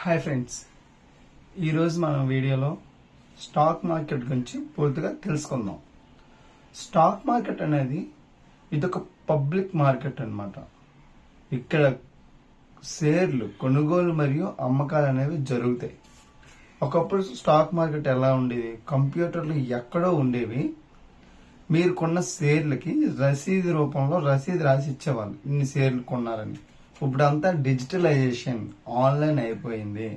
Hi friends, ఈరోజు మనం వీడియోలో స్టాక్ మార్కెట్ గురించి పూర్తిగా తెలుసుకుందాం. స్టాక్ మార్కెట్ అనేది ఇదొక పబ్లిక్ మార్కెట్ అన్నమాట. ఇక్కడ షేర్లు కొనుగోలు మరియు అమ్మకాలు అనేవి జరుగుతాయి. ఒకప్పుడు స్టాక్ మార్కెట్ ఎలా ఉండేది, కంప్యూటర్లు ఎక్కడో ఉండేవి. మీరు కొన్న షేర్లకి రసీదు రూపంలో రసీదు రాసి ఇచ్చేవాళ్ళు, ఇన్ని షేర్లు కొన్నారని. ఇప్పుడు అంతా డిజిటలైజేషన్, ఆన్లైన్ అయిపోయింది.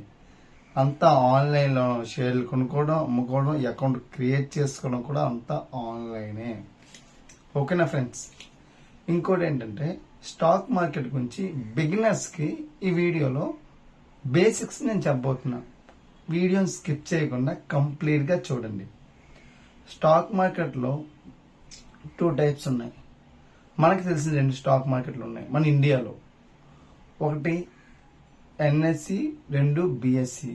అంతా ఆన్లైన్లో షేర్లు కొనుక్కోవడం, అమ్ముకోవడం, అకౌంట్ క్రియేట్ చేసుకోవడం కూడా అంతా ఆన్లైనే. ఓకేనా ఫ్రెండ్స్? ఇంకోటి ఏంటంటే స్టాక్ మార్కెట్ గురించి బిగినర్స్కి ఈ వీడియోలో బేసిక్స్ నేను చెప్పబోతున్నా. వీడియోని స్కిప్ చేయకుండా కంప్లీట్గా చూడండి. స్టాక్ మార్కెట్లో 2 టైప్స్ ఉన్నాయి. మనకు తెలిసిన 2 స్టాక్ మార్కెట్లు ఉన్నాయి మన ఇండియాలో. ఒకటి ఎన్ఎస్సి, 2 బిఎస్సి.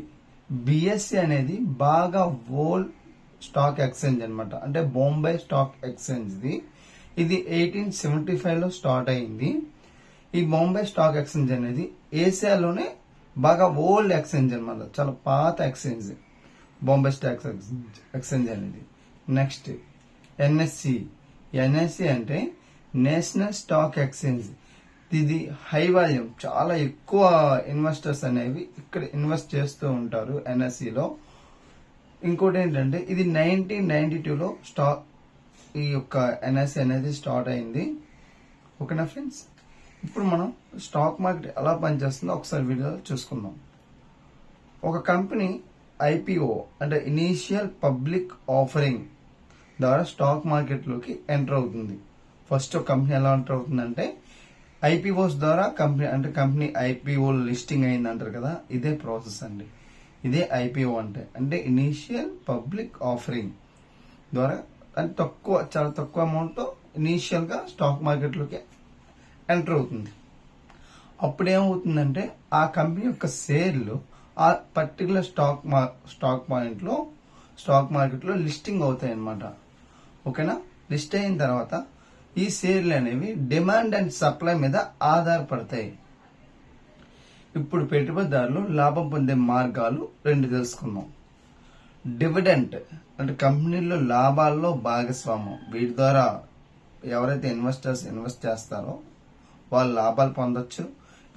బిఎస్సి అనేది బాగా ఓల్డ్ స్టాక్ ఎక్స్చేంజ్ అనమాట. అంటే బాంబే స్టాక్ ఎక్స్చేంజ్ది. ఇది 1875లో స్టార్ట్ అయింది. ఈ బాంబే స్టాక్ ఎక్స్చేంజ్ అనేది ఏషియాలోనే బాగా ఓల్డ్ ఎక్స్చేంజ్ అనమాట. చాలా పాత ఎక్స్చేంజ్ బాంబే స్టాక్ ఎక్స్చేంజ్ అనేది. Next NSC. ఎన్ఎస్సి అంటే నేషనల్ స్టాక్ ఎక్స్చేంజ్. ఇది హై వాల్యూమ్, చాలా ఎక్కువ ఇన్వెస్టర్స్ అనేవి ఇక్కడ ఇన్వెస్ట్ చేస్తూ ఉంటారు ఎన్ఎస్సిలో. ఇంకోటి ఏంటంటే ఇది 1992లో ఈ యొక్క ఎన్ఎస్సి అనేది స్టార్ట్ అయింది. ఓకేనా ఫ్రెండ్స్? ఇప్పుడు మనం స్టాక్ మార్కెట్ ఎలా పనిచేస్తుందో ఒకసారి వీడియోలో చూసుకుందాం. ఒక కంపెనీ ఐపీఓ అంటే ఇనీషియల్ పబ్లిక్ ఆఫరింగ్ ద్వారా స్టాక్ మార్కెట్లోకి ఎంటర్ అవుతుంది. ఫస్ట్ ఒక కంపెనీ ఎలా ఎంటర్ అవుతుందంటే ఐపీఓస్ ద్వారా కంపెనీ ఐపీఓ లిస్టింగ్ అయింది అంటారు కదా, ఇదే ప్రాసెస్ అండి. ఇదే ఐపీఓ అంటే ఇనీషియల్ పబ్లిక్ ఆఫరింగ్ ద్వారా చాలా తక్కువ అమౌంట్తో ఇనీషియల్ గా స్టాక్ మార్కెట్లోకి ఎంటర్ అవుతుంది. అప్పుడు ఏమవుతుందంటే ఆ కంపెనీ యొక్క షేర్లు ఆ పర్టికులర్ స్టాక్ మార్కెట్లో లిస్టింగ్ అవుతాయి అన్నమాట. ఓకేనా? లిస్ట్ అయిన తర్వాత ఈ షేర్లు అనేవి డిమాండ్ అండ్ సప్లై మీద ఆధారపడతాయి. ఇప్పుడు పెట్టుబడిదారులు లాభం పొందే మార్గాలు 2 తెలుసుకుందాం. డివిడెంట్ అంటే కంపెనీల్లో లాభాల్లో భాగస్వామ్యం. వీటి ద్వారా ఎవరైతే ఇన్వెస్టర్స్ ఇన్వెస్ట్ చేస్తారో వాళ్ళు లాభాలు పొందొచ్చు.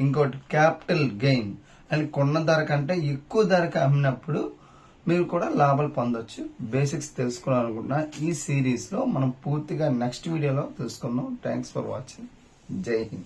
ఇంకోటి క్యాపిటల్ గెయిన్ అని కొన్న ధర కంటే ఎక్కువ ధరకు అమ్మినప్పుడు మీరు కూడా లాభాలు పొందొచ్చు. బేసిక్స్ తెలుసుకోవాలనుకుంటున్నా. ఈ సిరీస్ లో మనం పూర్తిగా నెక్స్ట్ వీడియోలో తెలుసుకుందాం. Thanks for watching. జై హింద్.